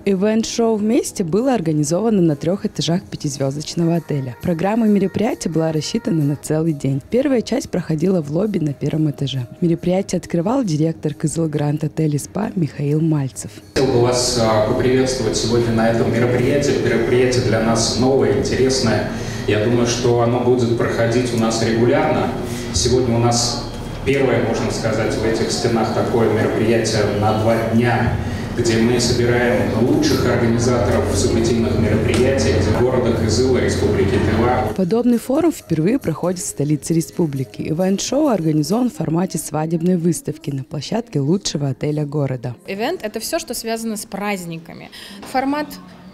Ивент-шоу «Вместе» было организовано на 3 этажах 5-звездочного отеля. Программа мероприятия была рассчитана на целый день. Первая часть проходила в лобби на 1 этаже. Мероприятие открывал директор Кызыл Гранд Отель и СПА Михаил Мальцев. Хотел бы вас поприветствовать сегодня на этом мероприятии. Мероприятие для нас новое, интересное. Я думаю, что оно будет проходить у нас регулярно. Сегодня у нас первое, можно сказать, в этих стенах такое мероприятие на 2 дня, где мы собираем лучших организаторов событийных мероприятий из города Кызыла, Республики Тыва. Подобный форум впервые проходит в столице республики. Ивент-шоу организован в формате свадебной выставки на площадке лучшего отеля города. Ивент – это все, что связано с праздниками. Формат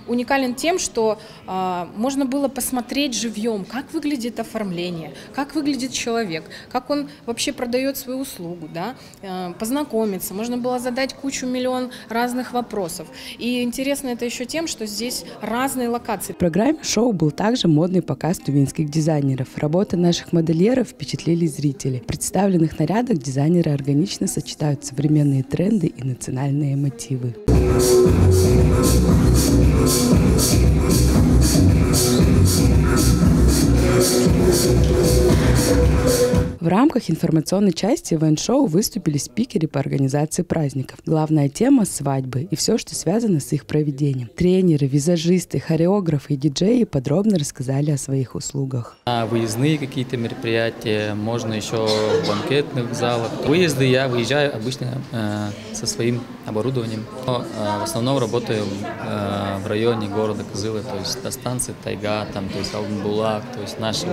уникален тем, что можно было посмотреть живьем, как выглядит оформление, как выглядит человек, как он вообще продает свою услугу, да? Познакомиться. Можно было задать миллион разных вопросов. И интересно это еще тем, что здесь разные локации. В программе шоу был также модный показ тувинских дизайнеров. Работы наших модельеров впечатлили зрителей. В представленных нарядах дизайнеры органично сочетают современные тренды и национальные мотивы. В рамках информационной части ивент-шоу выступили спикеры по организации праздников. Главная тема – свадьбы и все, что связано с их проведением. Тренеры, визажисты, хореографы и диджеи подробно рассказали о своих услугах. Выездные какие-то мероприятия, можно еще в банкетных залах. Выезды я выезжаю обычно со своим оборудованием. Но, в основном работаю в районе города Кызыла, то есть до станции Тайга, там, то есть Алтынбулак, то есть наши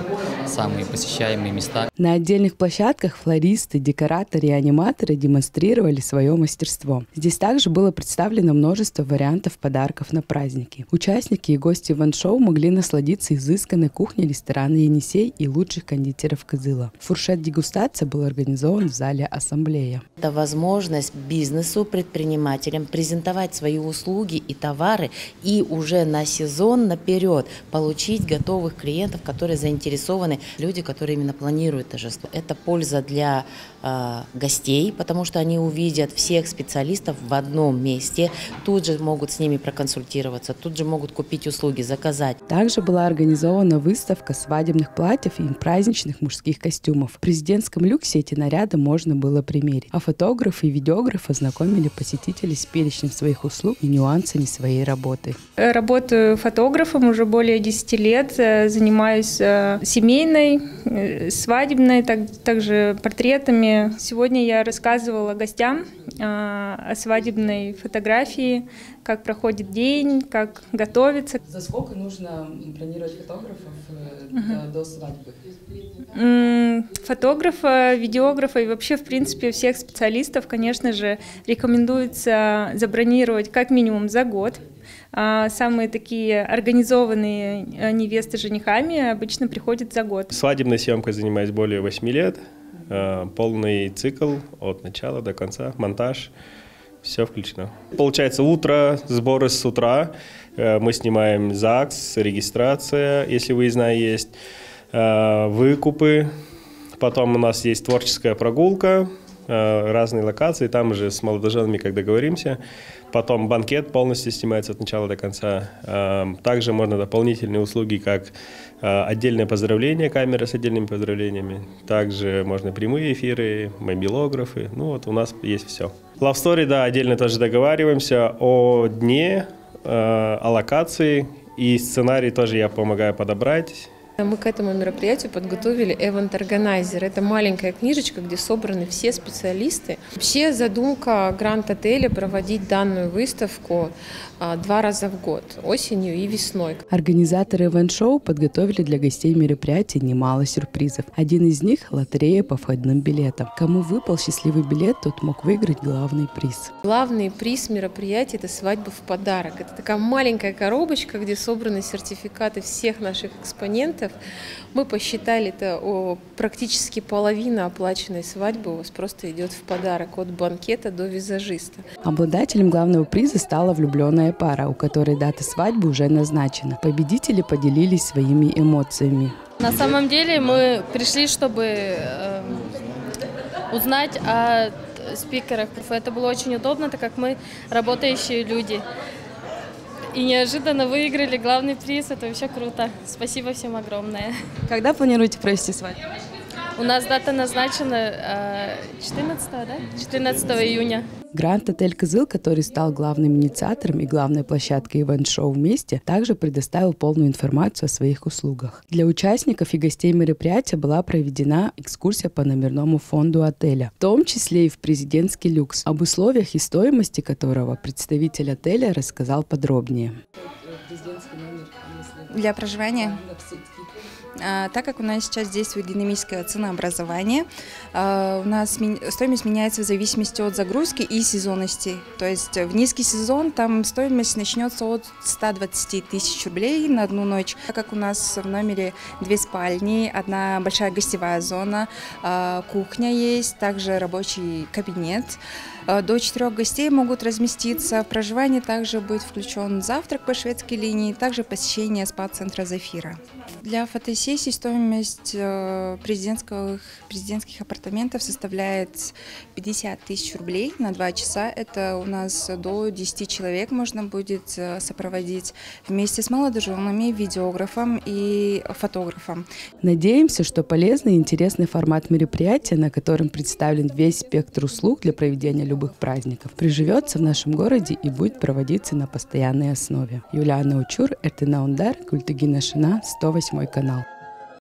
самые посещаемые места. На отдельных площадках флористы, декораторы и аниматоры демонстрировали свое мастерство. Здесь также было представлено множество вариантов подарков на праздники. Участники и гости ивент-шоу могли насладиться изысканной кухней ресторана «Енисей» и лучших кондитеров Кызыла. Фуршет-дегустация был организован в зале «Ассамблея». Это возможность бизнесу, предпринимателям презентовать свои услуги и товары и уже на сезон наперед получить готовых клиентов, которые заинтересованы, люди, которые именно планируют торжество. Это польза для гостей, потому что они увидят всех специалистов в одном месте, тут же могут с ними проконсультироваться, тут же могут купить услуги, заказать. Также была организована выставка свадебных платьев и праздничных мужских костюмов. В президентском люксе эти наряды можно было примерить, а фотографы и видеографы ознакомили посетителей с перечнем своих услуг и нюансами своей работы. Работаю фотографом уже более 10 лет, занимаюсь семейной, свадебной, также портретами. Сегодня я рассказывала гостям о свадебной фотографии, как проходит день, как готовиться. За сколько нужно бронировать фотографов до свадьбы? Фотографа, видеографа и вообще, в принципе, всех специалистов, конечно же, рекомендуется забронировать как минимум за год. Самые такие организованные невесты с женихами обычно приходят за год. Свадебной съемкой занимаюсь более 8 лет. Полный цикл от начала до конца, монтаж, все включено. Получается утро, сборы с утра, мы снимаем ЗАГС, регистрация, если выездная есть, выкупы, потом у нас есть творческая прогулка, разные локации, там уже с молодоженами, как договоримся. Потом банкет полностью снимается от начала до конца. Также можно дополнительные услуги, как отдельное поздравление, камера с отдельными поздравлениями. Также можно прямые эфиры, мобилографы. Ну вот у нас есть все. Love Story, да, отдельно тоже договариваемся о дне, о локации. И сценарий тоже я помогаю подобрать. Мы к этому мероприятию подготовили Event Organizer. Это маленькая книжечка, где собраны все специалисты. Вообще задумка Гранд-отеля проводить данную выставку 2 раза в год, осенью и весной. Организаторы ивент-шоу подготовили для гостей мероприятия немало сюрпризов. Один из них – лотерея по входным билетам. Кому выпал счастливый билет, тот мог выиграть главный приз. Главный приз мероприятия – это свадьба в подарок. Это такая маленькая коробочка, где собраны сертификаты всех наших экспонентов. Мы посчитали, это практически половина оплаченной свадьбы у вас просто идет в подарок, от банкета до визажиста. Обладателем главного приза стала влюбленная пара, у которой дата свадьбы уже назначена. Победители поделились своими эмоциями. На самом деле мы пришли, чтобы узнать о спикерах. Это было очень удобно, так как мы работающие люди. и неожиданно выиграли главный приз. Это вообще круто. Спасибо всем огромное. Когда планируете провести свадьбу? У нас дата назначена 14, да? 14 июня. Гранд-отель «Кызыл», который стал главным инициатором и главной площадкой ивент-шоу «Вместе», также предоставил полную информацию о своих услугах. Для участников и гостей мероприятия была проведена экскурсия по номерному фонду отеля, в том числе и в президентский люкс, об условиях и стоимости которого представитель отеля рассказал подробнее. Для проживания? Так как у нас сейчас действует динамическое ценообразование, у нас стоимость меняется в зависимости от загрузки и сезонности. То есть в низкий сезон там стоимость начнется от 120 тысяч рублей на одну ночь. Так как у нас в номере 2 спальни, 1 большая гостевая зона, кухня есть, также рабочий кабинет. До 4 гостей могут разместиться. В проживании также будет включен завтрак по шведской линии, также посещение спа-центра «Зафира». Для фотосессий стоимость президентских апартаментов составляет 50 тысяч рублей на 2 часа. Это у нас до 10 человек можно будет сопроводить вместе с молодоженами, видеографом и фотографом. Надеемся, что полезный и интересный формат мероприятия, на котором представлен весь спектр услуг для проведения любых праздников, приживется в нашем городе и будет проводиться на постоянной основе. Юлиана Учур, Эртена Ундар, Культугина Шина, 108 канал.